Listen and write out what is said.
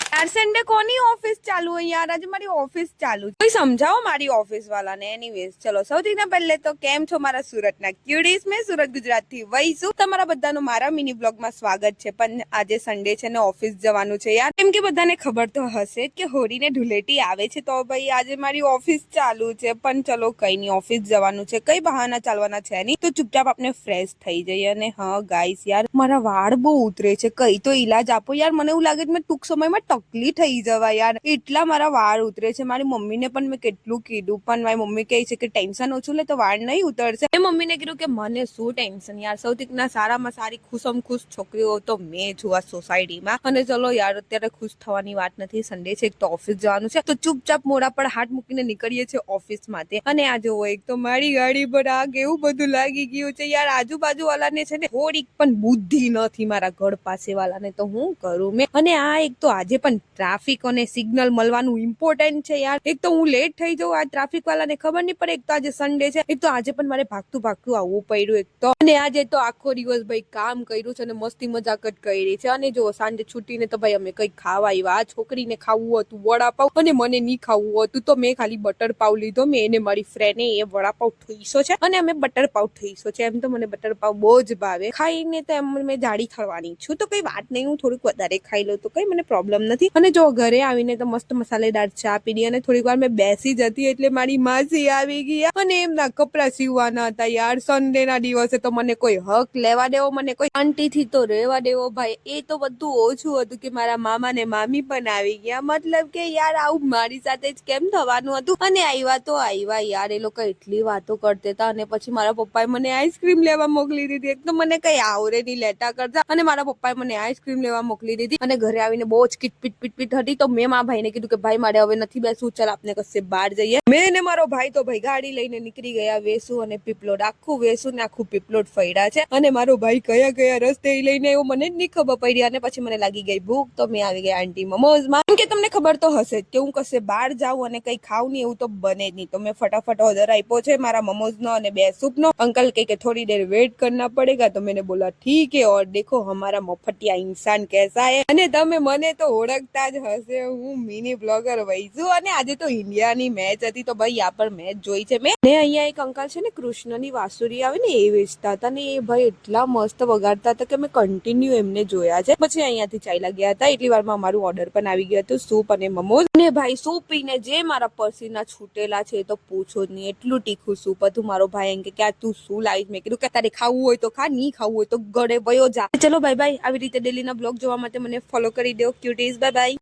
यार संडे कोनी ऑफिस चालू है यार, आज मारी ऑफिस चालू कोई समझाओ मारी ऑफिस वाला ने। एनीवेज चलो સૌથી પહેલે તો કેમ છો મારા સુરતના ક્યુડીઝ? મેં સુરત ગુજરાતથી વઈસુ તમારા બધાનું મારા મિની બ્લોગમાં સ્વાગત છે। પણ આજે સન્ડે છે ને ઓફિસ જવાનું છે યાર, કેમ કે બધાને ખબર તો હશે કે હોળી ને ધૂળેટી આવે છે તો ભાઈ આજે મારી ઓફિસ ચાલુ છે। પણ ચલો કઈ નહીં, ઓફિસ જવાનું છે, કઈ બહાના ચાલવાના છે નહીં, તો ચૂપચાપ આપણે ફ્રેશ થઈ જઈએ। અને હા ગાઈસ યાર મારા વાળ બહુ ઉતરે છે, કઈ તો ઈલાજ આપો યાર। મને એવું લાગે છે મેં ટૂંક સમયમાં ટકલી થઈ જવા યાર, એટલા મારા વાળ ઉતરે છે। મારી મમ્મીને પણ મેં કેટલું કીધું પણ મારી મમ્મી કહે છે કે ટેન્શન ઓછું લે તો વાળ નહીં ઉતરશે। એ મમ્મીને કીધું કે મને શું ટેન્શન યાર, સૌથી સારામાં સારી ખુશમ ખુશ છોકરીઓ તો મેં છું આ સોસાયટીમાં। અને ચલો યાર અત્યારે ખુશ થવાની વાત નથી, સન્ડે છે એક તો ઓફિસ જવાનું છે, તો ચૂપચાપ મોઢા પર હાથ મૂકીને નીકળીએ છીએ ઓફિસ માટે। અને આ જોવો એક તો મારી ગાડી પર આગ એવું બધું લાગી ગયું છે યાર, આજુબાજુ વાળાને છે ને થોડીક પણ બુદ્ધિ નથી, મારા ઘર પાસે વાળાને તો હું કરું મેં। અને આ એક તો આજે પણ ટ્રાફિક અને સિગ્નલ મળવાનું ઇમ્પોર્ટન્ટ છે યાર, એક તો હું લેટ થઈ જાઉં આ ટ્રાફિક વાળાને ખબર નહીં પડે, એક તો આજે સન્ડે છે, એક તો આજે પણ મારે ભાગતું ભાગતું આવવું પડ્યું એક તો। અને આજે તો આખો દિવસ ભાઈ કામ કર્યું છે અને મસ્તી મજાક જ કરી છે। અને જો સાંજે છૂટીને તો ભાઈ અમે કઈ ખાવા આવ્યા, આ છોકરીને ખાવું હતું વડાપાવ અને મને નહીં ખાવું હતું, તો મેં ખાલી બટર પાવ લીધો। મેં એને મારી ફ્રેન્ડે એ વડાપાવ ઠઈસો છે અને અમે બટર પાવ ઠઈસો છે, એમ તો મને બટર પાવ બહુ જ ભાવે, ખાઈને તો એમ મેં જાડી થવાની છું, તો કઈ વાત નહીં, હું થોડુંક વધારે ખાઈ લઉં તો કઈ મને પ્રોબ્લેમ નથી। અને જો ઘરે આવીને તો મસ્ત મસાલેદાર ચા પીધી અને થોડીક વાર મેં બેસી જતી એટલે મારી માસી આવી ગયા અને એમના કપડા સીવવાના હતા યાર। સન્ડે ના દિવસે તો મને કોઈ હક લેવા દેવો, મને કોઈ આંટી થી તો રહેવા દેવો ભાઈ, એ તો બધું ઓછું હતું કે મારા મામા ને મામી પણ આવી ગયા, મતલબ કે યાર આવું મારી સાથે જ કેમ થવાનું હતું। અને આવ્યા તો આવ્યા યાર, એ લોકો એટલી વાતો કરતા હતા અને પછી મારા પપ્પાએ મને આઈસ્ક્રીમ લેવા મોકલી દીધી, એક તો મને કઈ આવરે નહીં લેતા કરતા, અને મારા પપ્પાએ મને આઈસ્ક્રીમ લેવા મોકલી દીધી। અને ઘરે આવીને બહુ જ કિટપીટ હતી, તો મેં મારા ભાઈને કીધું કે ભાઈ મારે હવે નથી બેસવું, ચાલ આપણે કશે બહાર જઈએ। મેં ને મારો ભાઈ તો ભાઈ ગાડી લઈને નીકળી ગયા વેસુ અને પીપલોડ, આખું વેસુ ને આખું પીપલોડ ફર્યા છે। અને મારો ભાઈ કયા કયા રસ્તે લઈને આવ્યો મને જ નહીં ખબર પડી, અને પછી મને લાગી ગઈ ભૂખ, તો મેં આવી ગયા આંટી મોમોઝમાં। કેમ કે તમને ખબર તો હશે કે હું કશે બહાર જાઉં અને કઈ ખાવું નહીં એવું તો બને જ નહીં, તો મેં ફટાફટ ઓર્ડર આપ્યો છે મારા મોમોઝનો અને 2 સૂપનો। અંકલ કહે કે થોડી દેર વેટ કરના પડેગા, તો मैंने बोला ठीक है, और देखो हमारा मफतिया इंसान कैसा है। અને તમે મને તો ઓળખતા જ હશે, હું મિની બ્લોગર વઈસુ, અને આજે તો ઇન્ડિયાની મેચ હતી તો ભાઈ આ પર મેચ જોઈ છે મેં। ને અહીંયા એક અંકલ છે ને કૃષ્ણની વાંસુરી આવે ને એ વેચતા હતા, ને એ ભાઈ એટલા મસ્ત વગાડતા હતા કે મેં કન્ટિન્યુ એમને જોયા છે। પછી અહીંયાથી ચાલ્યા ગયા હતા, એટલી વારમાં અમારું ઓર્ડર પણ આવી ગયું હતું, સૂપ અને મોમોઝ। અને ભાઈ સૂપ પીને જે મારા પસીના છૂટેલા છે તો પૂછો જ નહીં, એટલું તીખું સૂપ હતું। મારો ભાઈ એમ કે તું શું લાવીશ? મેં કીધું કે તારે ખાવું હોય તો ખા, નહીં ખાવું હોય તો ઘરે વયો જા। ચલો બાય બાય, આવી રીતે ડેલીના બ્લોગ જોવા માટે મને ફોલો કરી દો ક્યુટીઝ, બાય બાય।